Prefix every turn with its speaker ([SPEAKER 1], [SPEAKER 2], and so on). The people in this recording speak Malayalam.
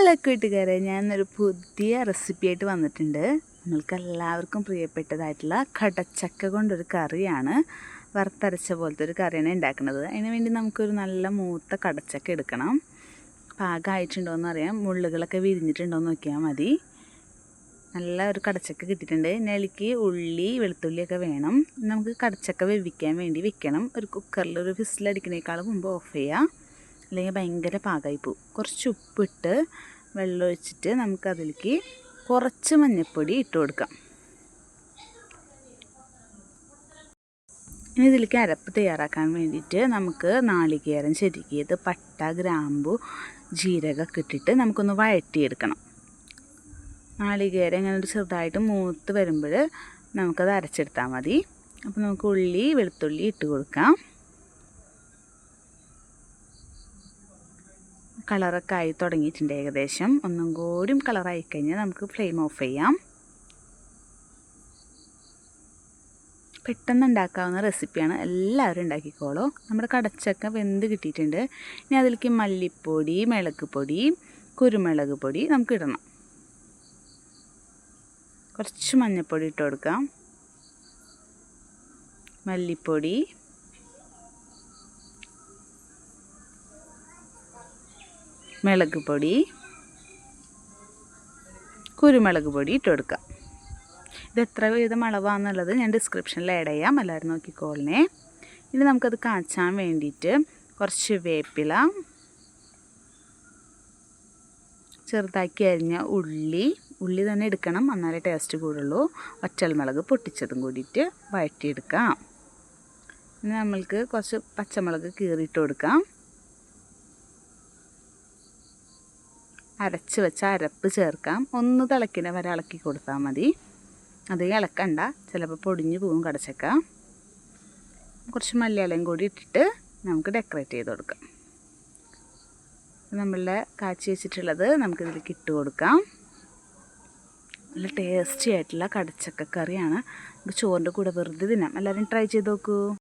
[SPEAKER 1] ഹലോ കൂട്ടുകാരെ, ഞാനൊരു പുതിയ റെസിപ്പിയായിട്ട് വന്നിട്ടുണ്ട്. നമ്മൾക്ക് എല്ലാവർക്കും പ്രിയപ്പെട്ടതായിട്ടുള്ള കടച്ചക്ക കൊണ്ടൊരു കറിയാണ്, വറുത്തരച്ച പോലത്തെ ഒരു കറിയാണ് ഉണ്ടാക്കുന്നത്. അതിന് വേണ്ടി നമുക്കൊരു നല്ല മൂത്ത കടച്ചക്ക എടുക്കണം. പാകമായിട്ടുണ്ടോയെന്ന് അറിയാം, മുള്ളുകളൊക്കെ വിരിഞ്ഞിട്ടുണ്ടോയെന്ന് നോക്കിയാൽ മതി. നല്ല ഒരു കടച്ചക്ക കിട്ടിയിട്ടുണ്ട്. ഇതിലേക്ക് ഉള്ളി വെളുത്തുള്ളിയൊക്കെ വേണം. നമുക്ക് കടച്ചക്ക വേവിക്കാൻ വേണ്ടി വെക്കണം. ഒരു കുക്കറിൽ ഒരു വിസിലടിക്കുന്നതിനേക്കാളും മുമ്പ് ഓഫ് ചെയ്യുക, അല്ലെങ്കിൽ ഭയങ്കര പാകമായി പോവും. കുറച്ച് ഉപ്പിട്ട് വെള്ളമൊഴിച്ചിട്ട് നമുക്കതിലേക്ക് കുറച്ച് മഞ്ഞൾപ്പൊടി ഇട്ട് കൊടുക്കാം. ഇനി ഇതിലേക്ക് അരപ്പ് തയ്യാറാക്കാൻ വേണ്ടിയിട്ട് നമുക്ക് നാളികേരം ചെരുകിയത്, പട്ട, ഗ്രാമ്പു, ജീരകമൊക്കെ ഇട്ടിട്ട് നമുക്കൊന്ന് വഴറ്റിയെടുക്കണം. നാളികേരം ഇങ്ങനെ ചെറുതായിട്ട് മൂത്ത് വരുമ്പോൾ നമുക്കത് അരച്ചെടുത്താൽ മതി. അപ്പോൾ നമുക്ക് ഉള്ളി വെളുത്തുള്ളി ഇട്ട് കൊടുക്കാം. കളറൊക്കെ ആയി തുടങ്ങിയിട്ടുണ്ട് ഏകദേശം. ഒന്നും കൂടി കളറായി കഴിഞ്ഞാൽ നമുക്ക് ഫ്ലെയിം ഓഫ് ചെയ്യാം. പെട്ടെന്ന് ഉണ്ടാക്കാവുന്ന റെസിപ്പിയാണ്, എല്ലാവരും ഉണ്ടാക്കിക്കോളൂ. നമ്മുടെ കടച്ചക്ക വെന്ത് കിട്ടിയിട്ടുണ്ട്. ഇനി അതിലേക്ക് മല്ലിപ്പൊടി, മുളക് പൊടി, കുരുമുളക് പൊടി നമുക്ക് ഇടണം. കുറച്ച് മഞ്ഞൾപ്പൊടി ഇട്ട് കൊടുക്കാം, മല്ലിപ്പൊടി, മുളക് പൊടി, കുരുമുളക് പൊടി ഇട്ട് കൊടുക്കാം. ഇത് എത്ര വീതം അളവാണെന്നുള്ളത് ഞാൻ ഡിസ്ക്രിപ്ഷനിൽ ആഡ് ചെയ്യാം, എല്ലാവരും നോക്കിക്കോളണേ. ഇനി നമുക്കത് കാച്ചാൻ വേണ്ടിയിട്ട് കുറച്ച് വേപ്പില, ചെറുതാക്കി അരിഞ്ഞ ഉള്ളി തന്നെ എടുക്കണം, എന്നാലേ ടേസ്റ്റ് കൂടുള്ളൂ. വറ്റൽമുളക് പൊട്ടിച്ചതും കൂടിയിട്ട് വഴറ്റിയെടുക്കാം. ഇനി നമ്മൾക്ക് കുറച്ച് പച്ചമുളക് കീറിയിട്ട് കൊടുക്കാം. അരച്ച് വെച്ച അരപ്പ് ചേർക്കാം. ഒന്ന് തിളക്കിനെ വരെ ഇളക്കി കൊടുത്താൽ മതി. അധികം ഇളക്കണ്ട, ചിലപ്പോൾ പൊടിഞ്ഞു പോകും കടച്ചക്ക. കുറച്ച് മല്ലിയിലയും കൂടി ഇട്ടിട്ട് നമുക്ക് ഡെക്കറേറ്റ് ചെയ്ത് കൊടുക്കാം. നമ്മളുടെ കാച്ചി വെച്ചിട്ടുള്ളത് നമുക്കിതിലേക്ക് ഇട്ട് കൊടുക്കാം. നല്ല ടേസ്റ്റി ആയിട്ടുള്ള കടച്ചക്ക കറിയാണ്. നമുക്ക് ചോറിൻ്റെ കൂടെ വെറുതെ തിന്നാം. എല്ലാവരും ട്രൈ ചെയ്ത് നോക്കൂ.